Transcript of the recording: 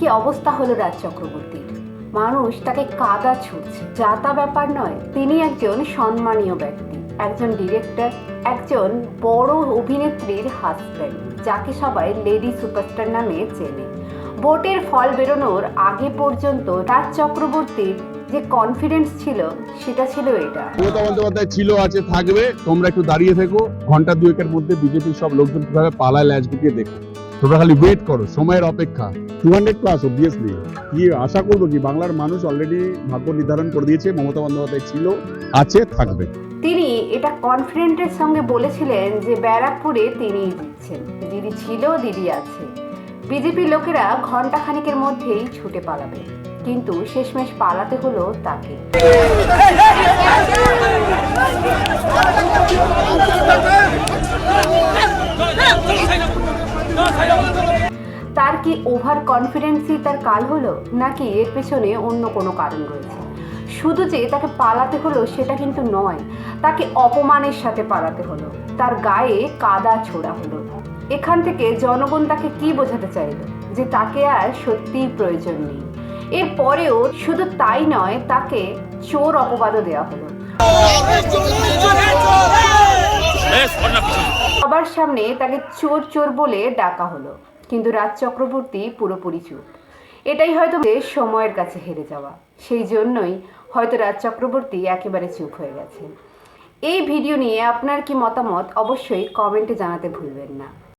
কি অবস্থা হলো রাজ চক্রবর্তীর। মানুষ তাকে কাদা ছুটছে, যা তা ব্যাপার নয়। তিনি একজন সম্মানীয় ব্যক্তি, একজন ডিরেক্টর, একজন বড় অভিনেত্রীর হাজব্যান্ড, যাকে সবাই লেডি সুপারস্টার নামে চেনে। ভোটের ফল বেরোনোর আগে পর্যন্ত রাজ চক্রবর্তীর যে কনফিডেন্স ছিল, সেটা ছিল এটা। মমতা বন্দ্যোপাধ্যায় ছিল, আছে, থাকবে। তোমরা একটু দাঁড়িয়ে থেকো, ঘন্টা দুয়েকের মধ্যে বিজেপির সব লোকজন কিভাবে পালায় ল্যাচ গুটিয়ে দেখো। তোমরা খালি ওয়েট করো, সময়ের অপেক্ষা। 200 প্লাস অবভিয়াসলি। কি আশা করবো কি, বাংলার মানুষ অলরেডি ভাগ্য নির্ধারণ করে দিয়েছে, মমতা বন্দ্যোপাধ্যায় ছিল, আছে, থাকবে। তিনি এটা কনফিডেন্টের সঙ্গে বলেছিলেন যে ব্যারাকপুরে তিনিই জিতছেন, দিদি ছিল, দিদি আছে। বিজেপির লোকেরা ঘন্টা খানিকের মধ্যেই ছুটে পালাবে, কিন্তু শেষমেশ পালাতে হলো তাকে। তার কি ওভার কনফিডেন্সই তার কাল হলো, নাকি এর পেছনে অন্য কোনো কারণ রয়েছে? শুধু যে তাকে পালাতে হলো সেটা কিন্তু নয়, তাকে অপমানের সাথে পালাতে হলো, তার গায়ে কাদা ছোড়া হলো। এখান থেকে জনগণ তাকে কি বোঝাতে চাইল? যে তাকে আর সত্যিই প্রয়োজন নেই। এরপরেও শুধু তাই নয়, তাকে চোর অপবাদও দেওয়া হলো। সবার সামনে তাকে চোর চোর বলে ডাকা হলো, কিন্তু রাজ চক্রবর্তী পুরোপুরি চুপ। এটাই হয়তো সময়ের কাছে হেরে যাওয়া, সেই জন্যই হয়তো রাজ চক্রবর্তী একেবারে চুপ হয়ে গেছে। এই ভিডিও নিয়ে আপনার কি মতামত অবশ্যই কমেন্টে জানাতে ভুলবেন না।